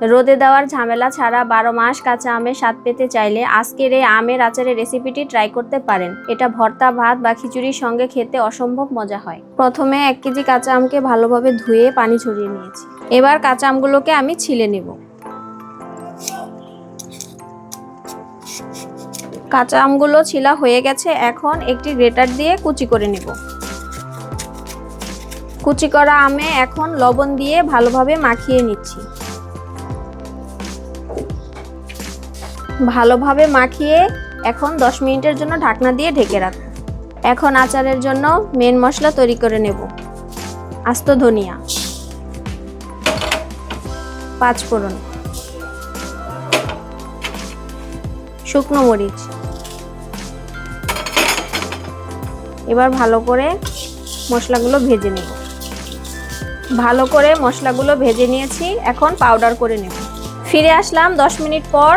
রোদে দেওয়ার ঝামেলা ছাড়া 12 মাস কাঁচা আমের স্বাদ পেতে চাইলে আজকের এই আমের আচারের রেসিপিটি ট্রাই করতে পারেন। এটা ভর্তা, ভাত বা খিচুড়ির সঙ্গে খেতে অসম্ভব মজা হয়। প্রথমে 1 কেজি কাঁচা আমকে ভালোভাবে ধুয়ে পানি ঝরিয়ে নিয়েছি। এবার কাঁচা আমগুলোকে আমি ছিলে নেব। কাঁচা আমগুলো ছিলা হয়ে গেছে, এখন একটি গ্রেটার দিয়ে কুচি করে নেব। কুচি করা আমে এখন লবণ দিয়ে ভালোভাবে মাখিয়ে নিচ্ছি। ভালোভাবে মাখিয়ে এখন 10 মিনিটের জন্য ঢাকনা দিয়ে ঢেকে রাখব। এখন আচারের জন্য মেন মশলা তৈরি করে নেব। আস্ত ধনিয়া, 5 ফোড়ন, শুকনো মরিচ। এবার ভালো করে মশলাগুলো ভেজে নেব। ভালো করে মশলাগুলো ভেজে নিয়েছি, এখন পাউডার করে নেব। ফিরে আসলাম 10 মিনিট পর।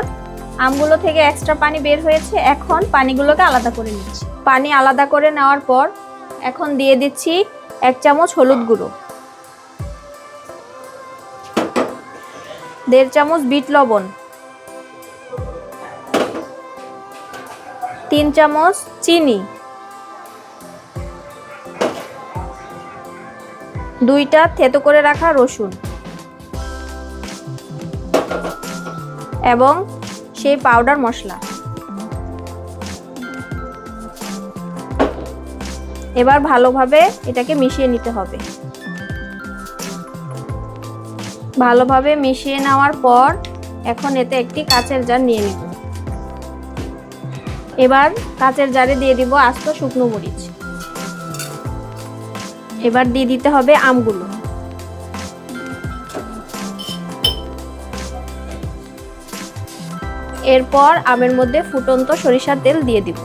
আমগুলো থেকে এক্সট্রা পানি বের হয়েছে, এখন পানিগুলোকে আলাদা করে নিচ্ছি। পানি আলাদা করে নেওয়ার পর এখন দিয়ে দিচ্ছি 1 চামচ হলুদ গুঁড়ো, 1.5 চামচ বিট লবণ, 3 চামচ চিনি, 2টা থেতো করে রাখা রসুন এবং সেই পাউডার মশলা। এবার ভালোভাবে এটাকে মিশিয়ে নিতে হবে। ভালোভাবে মিশিয়ে নেওয়ার পর এখন এতে একটি কাচের জার নিয়ে নেব। এবার কাচের জারে দিয়ে দিব আস্ত শুকনো মরিচ। এবার দিয়ে দিতে হবে আমগুলো। এরপর আমের মধ্যে ফুটন্ত সরিষার তেল দিয়ে দিব।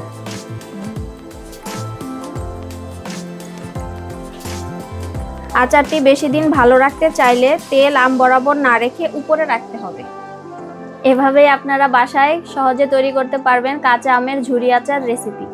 আচারটি বেশি দিন ভালো রাখতে চাইলে তেল আম বরাবর না রেখে উপরে রাখতে হবে। এভাবেই আপনারা বাসায় সহজে তৈরি করতে পারবেন কাঁচা আমের ঝুরি আচার রেসিপি।